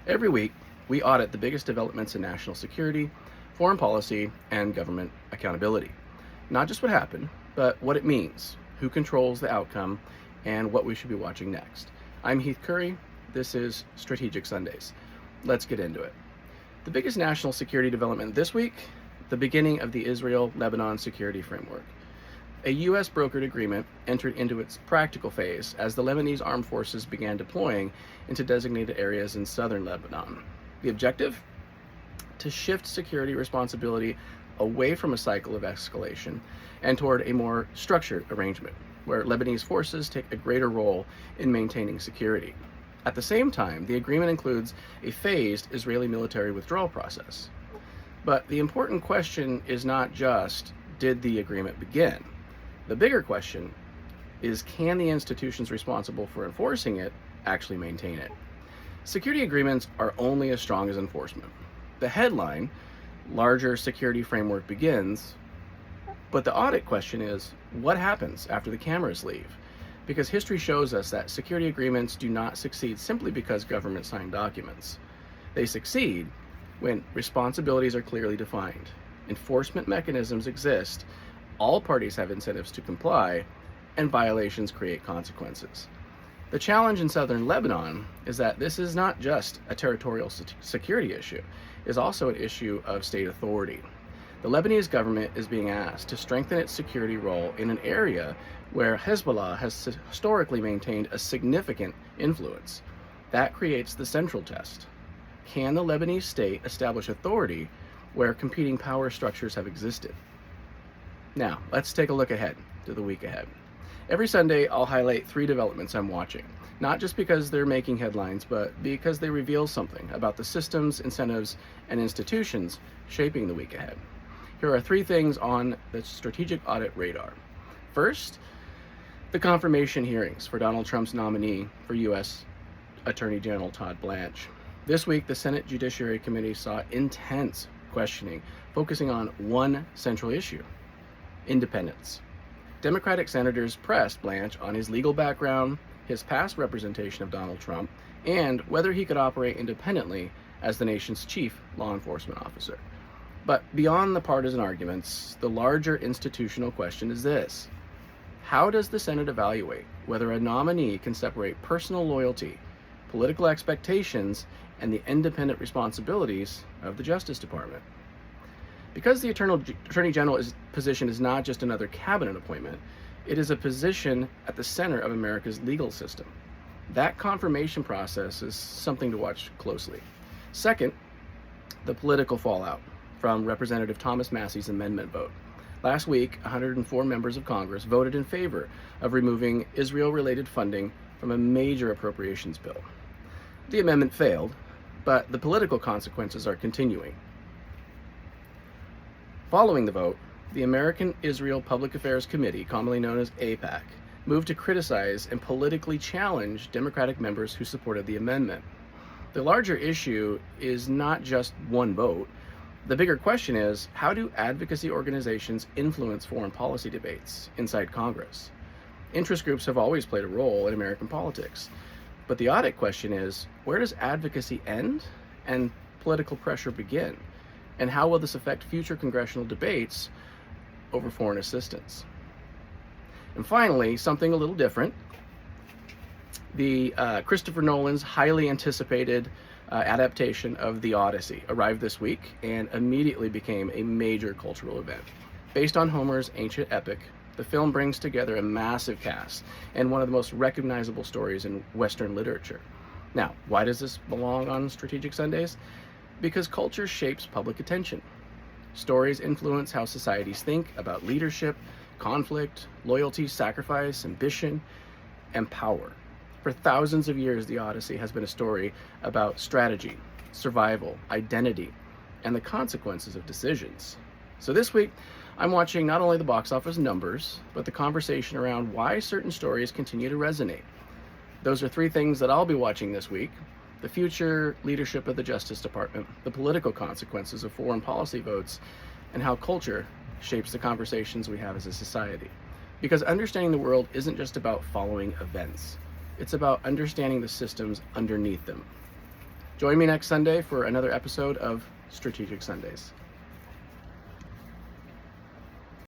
Every week, we audit the biggest developments in national security, foreign policy, and government accountability. Not just what happened, but what it means, who controls the outcome, and what we should be watching next. I'm Heath Curry. This is Strategic Sundays. Let's get into it. The biggest national security development this week, the beginning of the Israel-Lebanon security framework. A U.S. brokered agreement entered into its practical phase as the Lebanese armed forces began deploying into designated areas in southern Lebanon. The objective? To shift security responsibility away from a cycle of escalation and toward a more structured arrangement, where Lebanese forces take a greater role in maintaining security. At the same time, the agreement includes a phased Israeli military withdrawal process. But the important question is not just, did the agreement begin? The bigger question is, can the institutions responsible for enforcing it actually maintain it? Security agreements are only as strong as enforcement. The headline, larger security framework begins, but the audit question is, what happens after the cameras leave? Because history shows us that security agreements do not succeed simply because governments sign documents. They succeed when responsibilities are clearly defined, enforcement mechanisms exist, all parties have incentives to comply, and violations create consequences. The challenge in southern Lebanon is that this is not just a territorial security issue, it is also an issue of state authority. The Lebanese government is being asked to strengthen its security role in an area where Hezbollah has historically maintained a significant influence. That creates the central test. Can the Lebanese state establish authority where competing power structures have existed? Now, let's take a look ahead to the week ahead. Every Sunday, I'll highlight 3 developments I'm watching, not just because they're making headlines, but because they reveal something about the systems, incentives, and institutions shaping the week ahead. Here are 3 things on the strategic audit radar. First, the confirmation hearings for Donald Trump's nominee for U.S. Attorney General Todd Blanche. This week, the Senate Judiciary Committee saw intense questioning, focusing on one central issue: independence. Democratic senators pressed Blanche on his legal background, his past representation of Donald Trump, and whether he could operate independently as the nation's chief law enforcement officer. But beyond the partisan arguments, the larger institutional question is this: how does the Senate evaluate whether a nominee can separate personal loyalty, political expectations, and the independent responsibilities of the Justice Department? Because the Attorney General's position is not just another cabinet appointment, it is a position at the center of America's legal system. That confirmation process is something to watch closely. Second, the political fallout from Representative Thomas Massie's amendment vote. Last week, 104 members of Congress voted in favor of removing Israel-related funding from a major appropriations bill. The amendment failed, but the political consequences are continuing. Following the vote, the American Israel Public Affairs Committee, commonly known as AIPAC, moved to criticize and politically challenge Democratic members who supported the amendment. The larger issue is not just one vote. The bigger question is, how do advocacy organizations influence foreign policy debates inside Congress? Interest groups have always played a role in American politics, but the audit question is, where does advocacy end and political pressure begin? And how will this affect future congressional debates over foreign assistance? And finally, something a little different. The Christopher Nolan's highly anticipated adaptation of The Odyssey arrived this week and immediately became a major cultural event. Based on Homer's ancient epic, the film brings together a massive cast and one of the most recognizable stories in Western literature. Now, why does this belong on Strategic Sundays? Because culture shapes public attention. Stories influence how societies think about leadership, conflict, loyalty, sacrifice, ambition, and power. For thousands of years, The Odyssey has been a story about strategy, survival, identity, and the consequences of decisions. So this week, I'm watching not only the box office numbers, but the conversation around why certain stories continue to resonate. Those are 3 things that I'll be watching this week: the future leadership of the Justice Department, the political consequences of foreign policy votes, and how culture shapes the conversations we have as a society. Because understanding the world isn't just about following events. It's about understanding the systems underneath them. Join me next Sunday for another episode of Strategic Sundays.